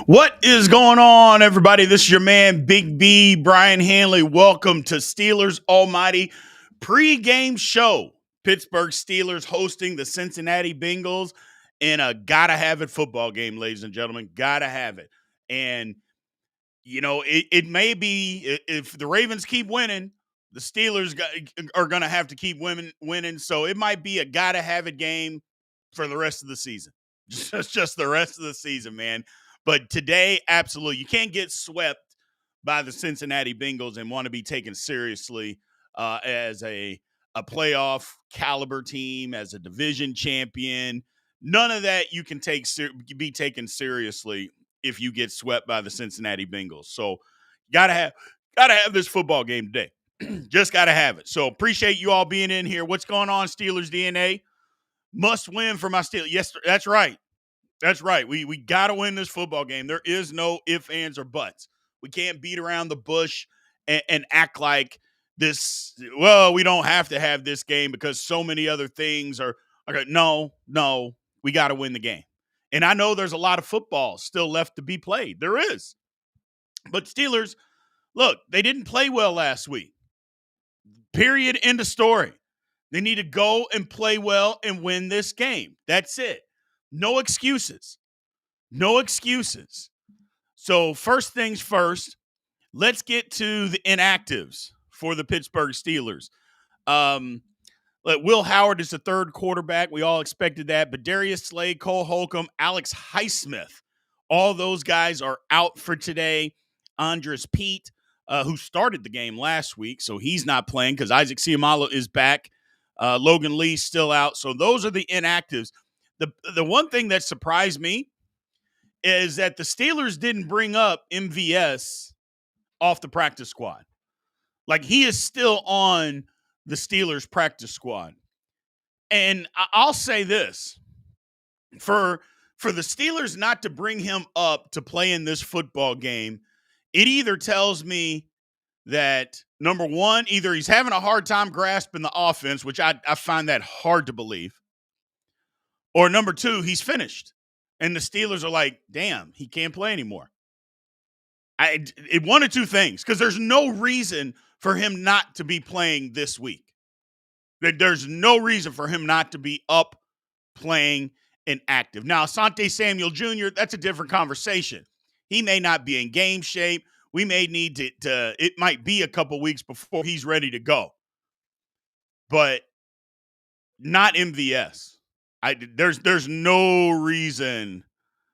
What is going on, everybody? This is your man, Big B, Brian Hanley. Welcome to Steelers Almighty pregame show. Pittsburgh Steelers hosting the Cincinnati Bengals in a gotta-have-it football game, ladies and gentlemen. Gotta have it. And, it may be, if the Ravens keep winning, the Steelers are going to have to keep winning. So it might be a gotta-have-it game for the rest of the season. Just the rest of the season, man. But today, absolutely, you can't get swept by the Cincinnati Bengals and want to be taken seriously as a playoff caliber team, as a division champion. None of that you can be taken seriously if you get swept by the Cincinnati Bengals. So, gotta have this football game today. Just gotta have it. So appreciate you all being in here. What's going on, Steelers DNA? Must win for my Steelers. Yes, that's right. That's right. We got to win this football game. There is no ifs, ands, or buts. We can't beat around the bush and act like this. Well, we don't have to have this game because so many other things are. Okay, no, we got to win the game. And I know there's a lot of football still left to be played. There is. But Steelers, look, they didn't play well last week. Period. End of story. They need to go and play well and win this game. That's it. No excuses. No excuses. So first things first, let's get to the inactives for the Pittsburgh Steelers. Will Howard is the third quarterback. We all expected that. But Darius Slade, Cole Holcomb, Alex Highsmith, all those guys are out for today. Andres Pete, who started the game last week, so he's not playing because Isaac Seumalo is back. Logan Lee's still out. So those are the inactives. The one thing that surprised me is that the Steelers didn't bring up MVS off the practice squad. Like, he is still on the Steelers practice squad. And I'll say this. For the Steelers not to bring him up to play in this football game, it either tells me that, number one, either he's having a hard time grasping the offense, which I find that hard to believe, or number two, he's finished. And the Steelers are like, damn, he can't play anymore. It one of two things, because there's no reason for him not to be playing this week. There's no reason for him not to be up, playing, and active. Now, Asante Samuel Jr., that's a different conversation. He may not be in game shape. We may need to it might be a couple weeks before he's ready to go. But not MVS. There's no reason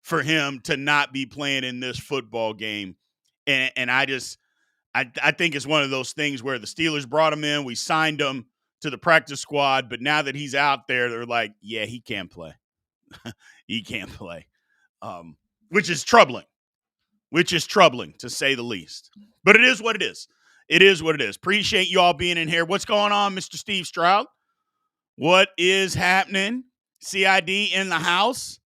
for him to not be playing in this football game. And I think it's one of those things where the Steelers brought him in, we signed him to the practice squad, but now that he's out there, they're like, yeah, he can't play. He can't play. Which is troubling. To say the least. But it is what it is. It is what it is. Appreciate you all being in here. What's going on, Mr. Steve Stroud? What is happening? CID in the house.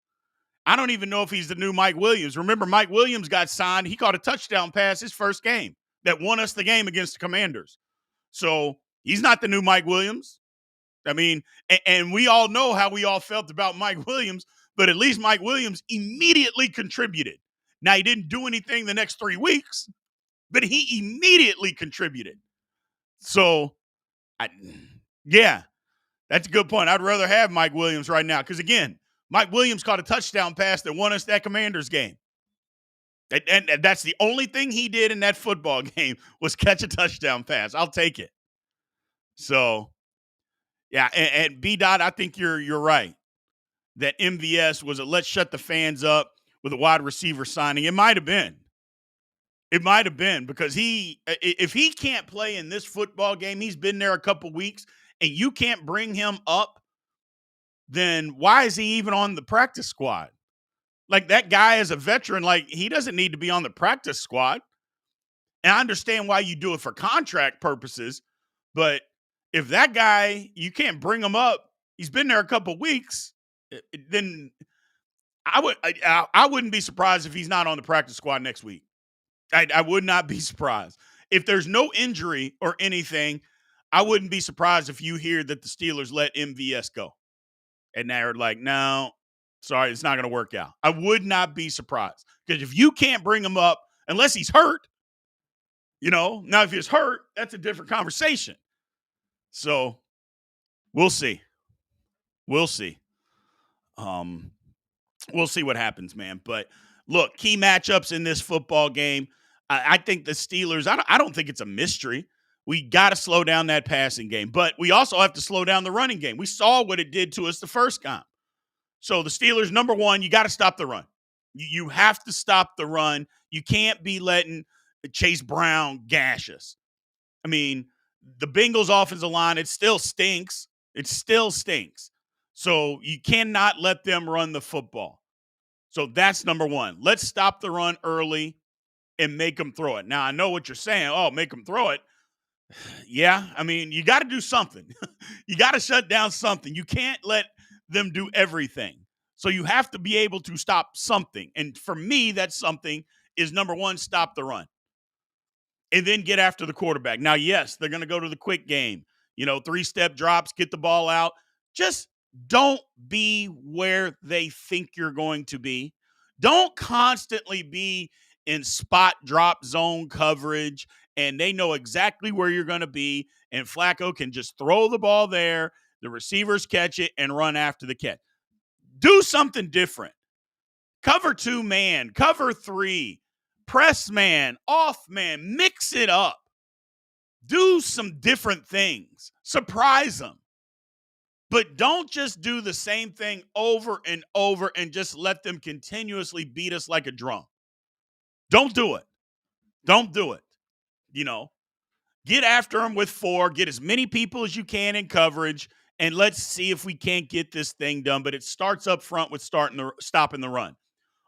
I don't even know if he's the new Mike Williams. Remember, Mike Williams got signed. He caught a touchdown pass his first game that won us the game against the Commanders. So he's not the new Mike Williams. I mean, and we all know how we all felt about Mike Williams, but at least Mike Williams immediately contributed. Now, he didn't do anything the next 3 weeks, but he immediately contributed. So, yeah. That's a good point. I'd rather have Mike Williams right now because, again, Mike Williams caught a touchdown pass that won us that Commanders game. And that's the only thing he did in that football game was catch a touchdown pass. I'll take it. So, yeah, and B-Dot, I think you're right that MVS was a let's shut the fans up with a wide receiver signing. It might have been. It might have been because if he can't play in this football game, he's been there a couple weeks, and you can't bring him up, then why is he even on the practice squad? Like, that guy is a veteran. Like, he doesn't need to be on the practice squad. And I understand why you do it for contract purposes, but if that guy, you can't bring him up, he's been there a couple weeks, then I wouldn't be surprised if he's not on the practice squad next week. I would not be surprised. If there's no injury or anything, I wouldn't be surprised if you hear that the Steelers let MVS go. And they're like, no, Sorry, it's not going to work out. I would not be surprised because if you can't bring him up, unless he's hurt, now if he's hurt, that's a different conversation. So we'll see. We'll see. We'll see what happens, man. But look, key matchups in this football game. I think the Steelers, I don't think it's a mystery. We got to slow down that passing game, but we also have to slow down the running game. We saw what it did to us the first time. So the Steelers, number one, you got to stop the run. You have to stop the run. You can't be letting Chase Brown gash us. I mean, the Bengals offensive line, it still stinks. It still stinks. So you cannot let them run the football. So that's number one. Let's stop the run early and make them throw it. Now, I know what you're saying. Oh, make them throw it. Yeah, I mean, you got to do something. You got to shut down something. You can't let them do everything. So you have to be able to stop something. And for me, that something is, number one, stop the run. And then get after the quarterback. Now, yes, they're going to go to the quick game. 3-step drops, get the ball out. Just don't be where they think you're going to be. Don't constantly be in spot drop zone coverage, and they know exactly where you're going to be, and Flacco can just throw the ball there, the receivers catch it, and run after the catch. Do something different. Cover 2 man, cover 3, press man, off man, mix it up. Do some different things. Surprise them. But don't just do the same thing over and over and just let them continuously beat us like a drum. Don't do it. Don't do it. Get after them with 4. Get as many people as you can in coverage, and let's see if we can't get this thing done. But it starts up front with stopping the run.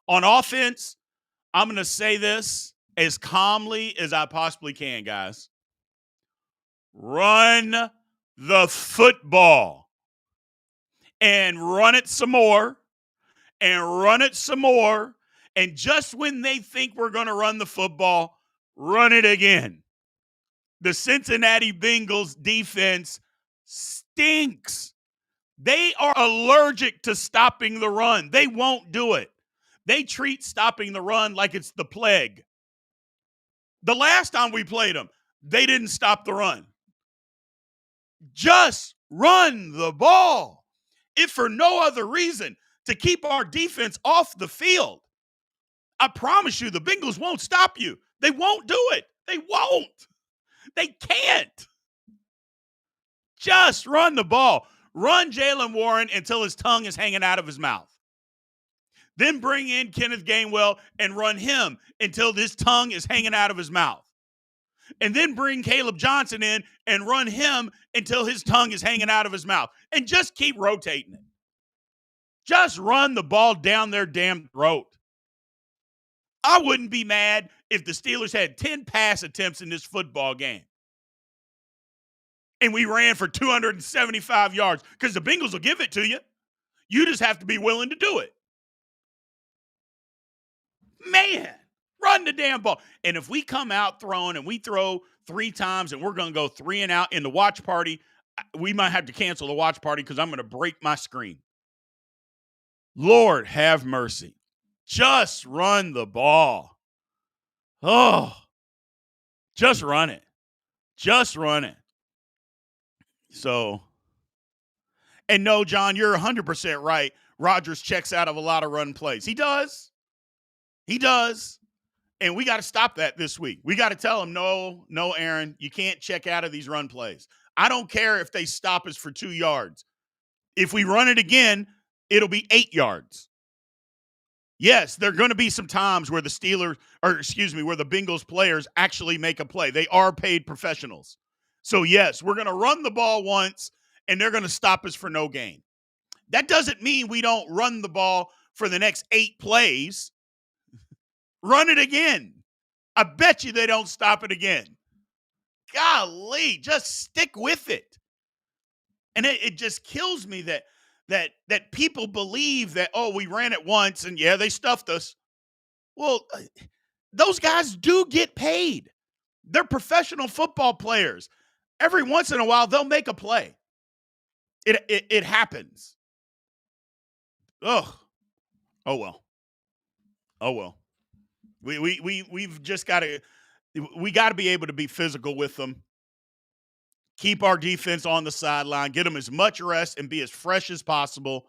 On offense, I'm going to say this as calmly as I possibly can, guys. Run the football. And run it some more. And run it some more. And just when they think we're going to run the football, run it again. The Cincinnati Bengals defense stinks. They are allergic to stopping the run. They won't do it. They treat stopping the run like it's the plague. The last time we played them, they didn't stop the run. Just run the ball. If for no other reason, to keep our defense off the field. I promise you, the Bengals won't stop you. They won't do it. They won't. They can't. Just run the ball. Run Jalen Warren until his tongue is hanging out of his mouth. Then bring in Kenneth Gainwell and run him until his tongue is hanging out of his mouth. And then bring Caleb Johnson in and run him until his tongue is hanging out of his mouth. And just keep rotating it. Just run the ball down their damn throat. I wouldn't be mad if the Steelers had 10 pass attempts in this football game. And we ran for 275 yards because the Bengals will give it to you. You just have to be willing to do it. Man, run the damn ball. And if we come out throwing and we throw 3 times and we're going to go 3 and out in the watch party, we might have to cancel the watch party because I'm going to break my screen. Lord have mercy. Just run the ball. Oh, just run it. Just run it. So, and no, John, you're 100% right. Rodgers checks out of a lot of run plays. He does. He does. And we got to stop that this week. We got to tell him, no, Aaron, you can't check out of these run plays. I don't care if they stop us for 2 yards. If we run it again, it'll be 8 yards. Yes, there are going to be some times where the Bengals players actually make a play. They are paid professionals. So, yes, we're going to run the ball once, and they're going to stop us for no gain. That doesn't mean we don't run the ball for the next 8 plays. Run it again. I bet you they don't stop it again. Golly, just stick with it. And it just kills me that people believe that, oh, we ran it once and yeah, they stuffed us. Well, those guys do get paid. They're professional football players. Every once in a while, they'll make a play. It happens. Ugh. Oh well. Oh well. We've just got to be able to be physical with them. Keep our defense on the sideline, get them as much rest and be as fresh as possible,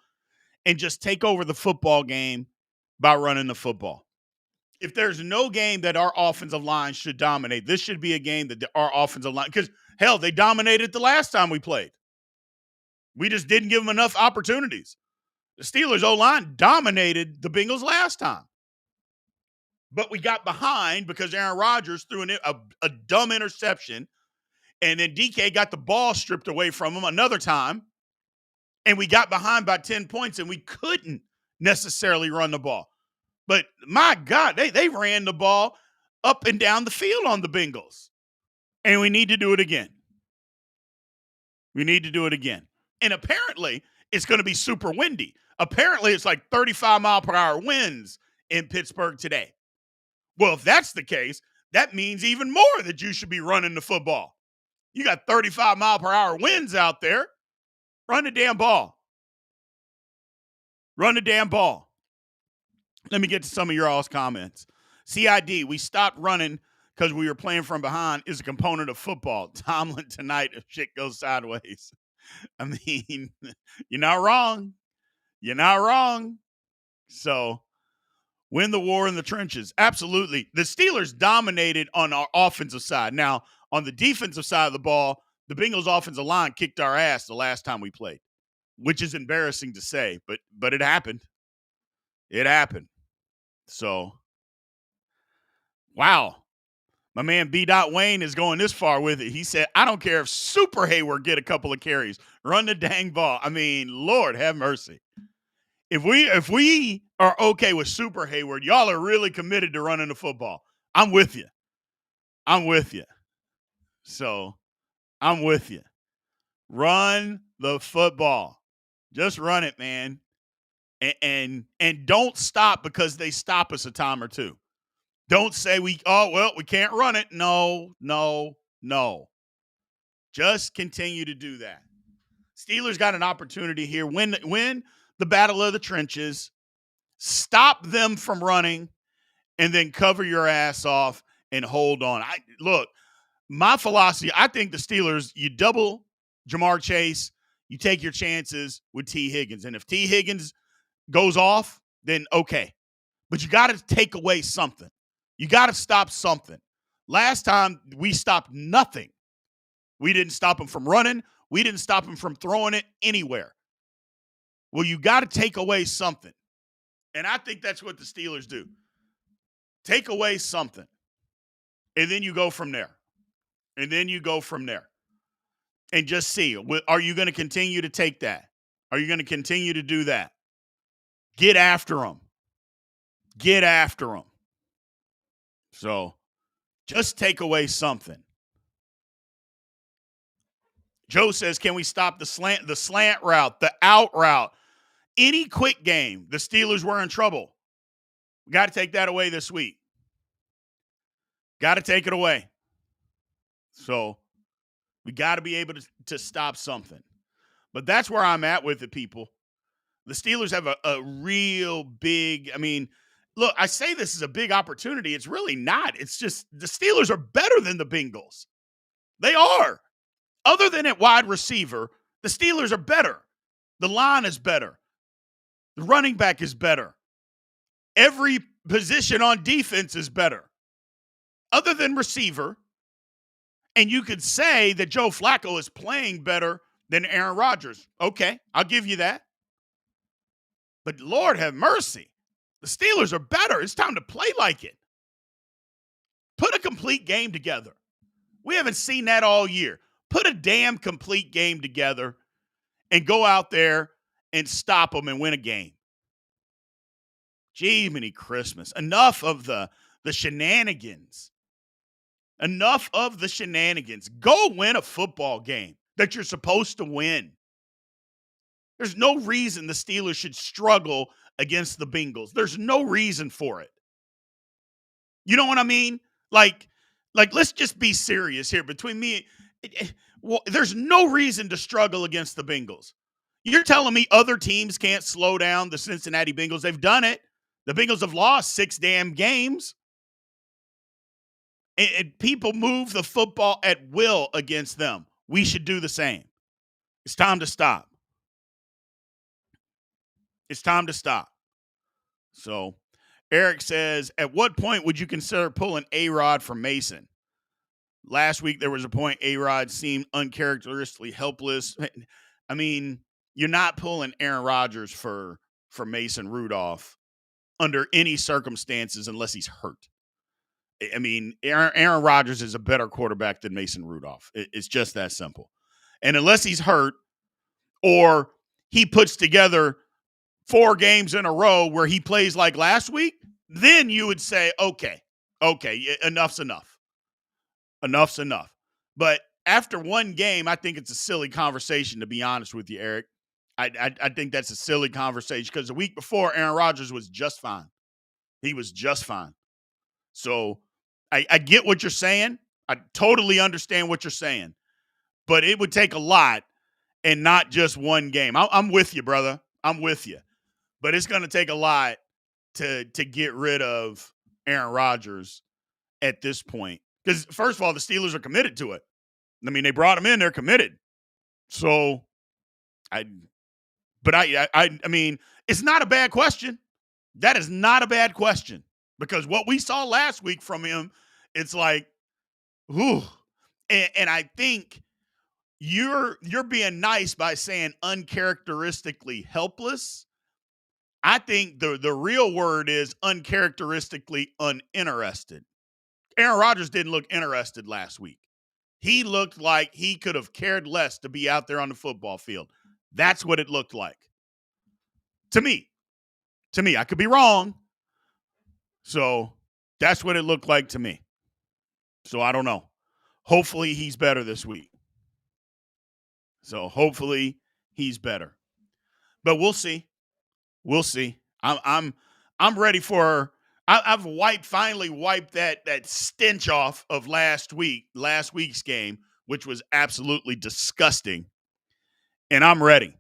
and just take over the football game by running the football. If there's no game that our offensive line should dominate, this should be a game that our offensive line, because hell, they dominated the last time we played. We just didn't give them enough opportunities. The Steelers O-line dominated the Bengals last time. But we got behind because Aaron Rodgers threw a dumb interception, and then DK got the ball stripped away from him another time, and we got behind by 10 points, and we couldn't necessarily run the ball. But my God, they ran the ball up and down the field on the Bengals. And we need to do it again. We need to do it again. And apparently, it's going to be super windy. Apparently, it's like 35-mile-per-hour winds in Pittsburgh today. Well, if that's the case, that means even more that you should be running the football. You got 35-mile-per-hour winds out there. Run the damn ball. Run the damn ball. Let me get to some of your all's comments. CID, we stopped running because we were playing from behind is a component of football. Tomlin tonight if shit goes sideways. I mean, you're not wrong. You're not wrong. So, win the war in the trenches. Absolutely. The Steelers dominated on our offensive side. Now, on the defensive side of the ball, the Bengals offensive line kicked our ass the last time we played, which is embarrassing to say, but it happened. It happened. So, wow. My man B. Wayne is going this far with it. He said, I don't care if Super Hayward get a couple of carries. Run the dang ball. I mean, Lord have mercy. If we are okay with Super Hayward, y'all are really committed to running the football. I'm with you. I'm with you. So, I'm with you. Run the football. Just run it, man. And don't stop because they stop us a time or two. Don't say we can't run it. No. Just continue to do that. Steelers got an opportunity here. Win the battle of the trenches. Stop them from running, and then cover your ass off and hold on. Look, my philosophy, I think the Steelers, you double Jamar Chase, you take your chances with T. Higgins. And if T. Higgins goes off, then okay. But you got to take away something. You got to stop something. Last time, we stopped nothing. We didn't stop him from running. We didn't stop him from throwing it anywhere. Well, you got to take away something. And I think that's what the Steelers do. Take away something. And then you go from there. And just see, are you going to continue to take that? Are you going to continue to do that? Get after them. So, just take away something. Joe says, can we stop the slant route, the out route? Any quick game, the Steelers were in trouble. We got to take that away this week. Got to take it away. So, we got to be able to stop something. But that's where I'm at with it, people. The Steelers have a real big, look, I say this is a big opportunity. It's really not. It's just the Steelers are better than the Bengals. They are. Other than at wide receiver, the Steelers are better. The line is better. The running back is better. Every position on defense is better. Other than receiver, and you could say that Joe Flacco is playing better than Aaron Rodgers. Okay, I'll give you that. But Lord have mercy. The Steelers are better. It's time to play like it. Put a complete game together. We haven't seen that all year. Put a damn complete game together and go out there and stop them and win a game. Jiminy Christmas. Enough of the shenanigans. Enough of the shenanigans. Go win a football game that you're supposed to win. There's no reason the Steelers should struggle against the Bengals. There's no reason for it. You know what I mean? Like let's just be serious here. Between me, there's no reason to struggle against the Bengals. You're telling me other teams can't slow down the Cincinnati Bengals? They've done it. The Bengals have lost 6 damn games. And people move the football at will against them. We should do the same. It's time to stop. It's time to stop. So Eric says, at what point would you consider pulling A-Rod from Mason? Last week, there was a point A-Rod seemed uncharacteristically helpless. I mean, you're not pulling Aaron Rodgers for Mason Rudolph under any circumstances unless he's hurt. I mean, Aaron Rodgers is a better quarterback than Mason Rudolph. It's just that simple. And unless he's hurt or he puts together 4 games in a row where he plays like last week, then you would say, okay, enough's enough. Enough's enough. But after one game, I think it's a silly conversation, to be honest with you, Eric. I think that's a silly conversation because the week before, Aaron Rodgers was just fine. He was just fine. So I get what you're saying. I totally understand what you're saying. But it would take a lot and not just one game. I'm with you, brother. I'm with you. But it's going to take a lot to get rid of Aaron Rodgers at this point. Because, first of all, the Steelers are committed to it. I mean, they brought him in. They're committed. So, I mean, it's not a bad question. That is not a bad question. Because what we saw last week from him, it's like, whew. And I think you're being nice by saying uncharacteristically helpless. I think the real word is uncharacteristically uninterested. Aaron Rodgers didn't look interested last week. He looked like he could have cared less to be out there on the football field. That's what it looked like. To me. I could be wrong. So that's what it looked like to me. So I don't know. Hopefully he's better this week. So hopefully he's better. But we'll see. We'll see. I'm ready for I've finally wiped that stench off of last week's game, which was absolutely disgusting. And I'm ready.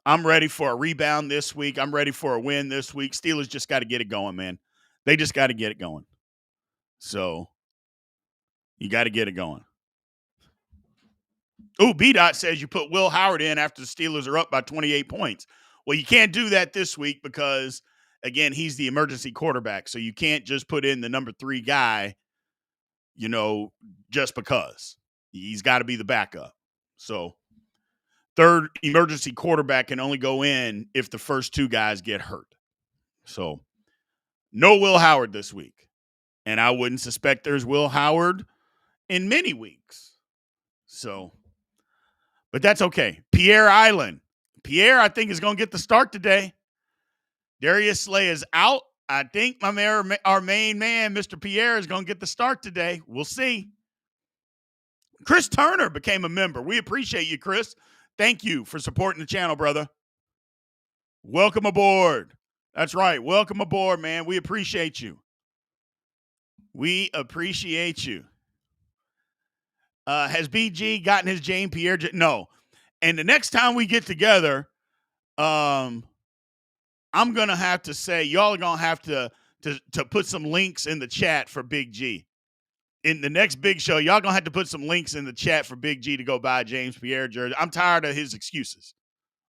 I'm ready for a rebound this week. I'm ready for a win this week. Steelers just got to get it going, man. They just got to get it going. So you got to get it going. Oh, B-Dot says you put Will Howard in after the Steelers are up by 28 points. Well, you can't do that this week because, again, he's the emergency quarterback. So you can't just put in the number 3 guy, just because. He's got to be the backup. So third emergency quarterback can only go in if the first 2 guys get hurt. So no Will Howard this week. And I wouldn't suspect there's Will Howard in many weeks. So, but that's okay. Pierre Island. Pierre, I think, is going to get the start today. Darius Slay is out. I think our main man, Mr. Pierre, is going to get the start today. We'll see. Chris Turner became a member. We appreciate you, Chris. Thank you for supporting the channel, brother. Welcome aboard. That's right. Welcome aboard, man. We appreciate you. We appreciate you. Has BG gotten his Jane Pierre? No. And the next time we get together, I'm going to have to say, y'all are going to have to put some links in the chat for Big G. In the next big show, y'all going to have to put some links in the chat for Big G to go buy James Pierre jersey. I'm tired of his excuses.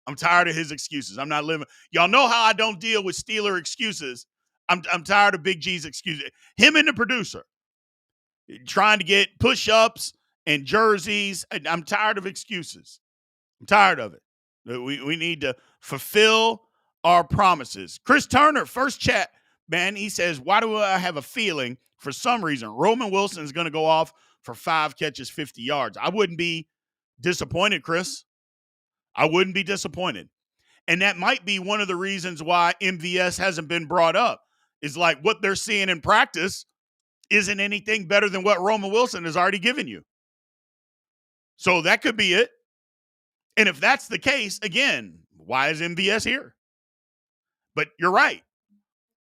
I'm not living. Y'all know how I don't deal with Steeler excuses. I'm tired of Big G's excuses. Him and the producer trying to get push-ups and jerseys. I'm tired of excuses. I'm tired of it. We need to fulfill our promises. Chris Turner, first chat, man, he says, why do I have a feeling for some reason Roman Wilson is going to go off for 5 catches, 50 yards? I wouldn't be disappointed, Chris. I wouldn't be disappointed. And that might be one of the reasons why MVS hasn't been brought up, is like what they're seeing in practice isn't anything better than what Roman Wilson has already given you. So that could be it. And if that's the case, again, why is MVS here? But you're right.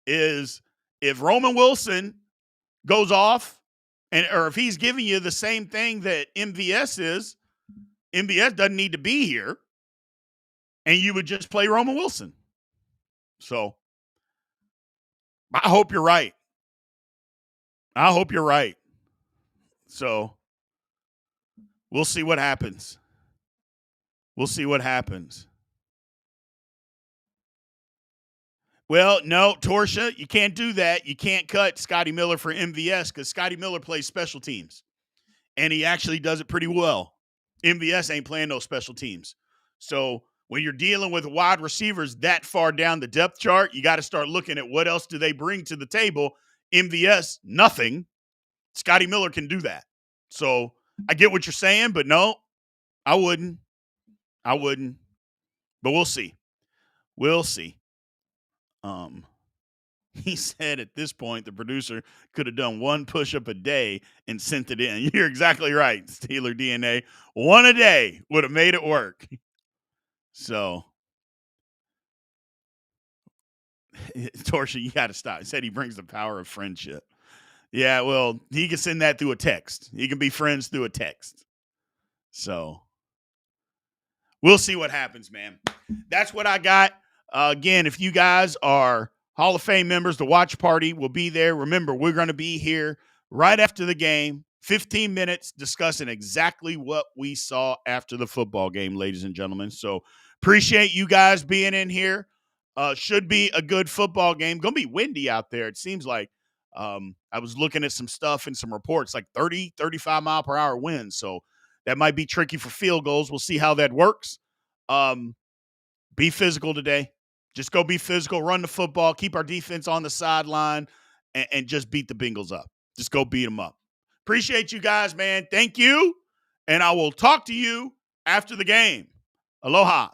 Is if Roman Wilson goes off or if he's giving you the same thing that MVS is, MVS doesn't need to be here. and you would just play Roman Wilson. So I hope you're right. I hope you're right. So we'll see what happens. We'll see what happens. Well, no, Torsha, you can't do that. You can't cut Scotty Miller for MVS because Scotty Miller plays special teams, and he actually does it pretty well. MVS ain't playing no special teams. So when you're dealing with wide receivers that far down the depth chart, you got to start looking at what else do they bring to the table. MVS, nothing. Scotty Miller can do that. So I get what you're saying, but no, I wouldn't. I wouldn't. But we'll see. We'll see. He said at this point the producer could have done one push-up a day and sent it in. You're exactly right, Steeler DNA. One a day would have made it work. So, Torsha, you got to stop. He said he brings the power of friendship. Yeah, well, he can send that through a text. He can be friends through a text. So, we'll see what happens, man. That's what I got. Again, if you guys are Hall of Fame members, the watch party will be there. Remember, we're going to be here right after the game, 15 minutes, discussing exactly what we saw after the football game, ladies and gentlemen. So appreciate you guys being in here. Should be a good football game. Going to be windy out there. It seems like I was looking at some stuff and some reports, like 30, 35 mile per hour winds. So that might be tricky for field goals. We'll see how that works. Be physical today. Just go be physical, run the football, keep our defense on the sideline, and just beat the Bengals up. Just go beat them up. Appreciate you guys, man. Thank you. And I will talk to you after the game. Aloha.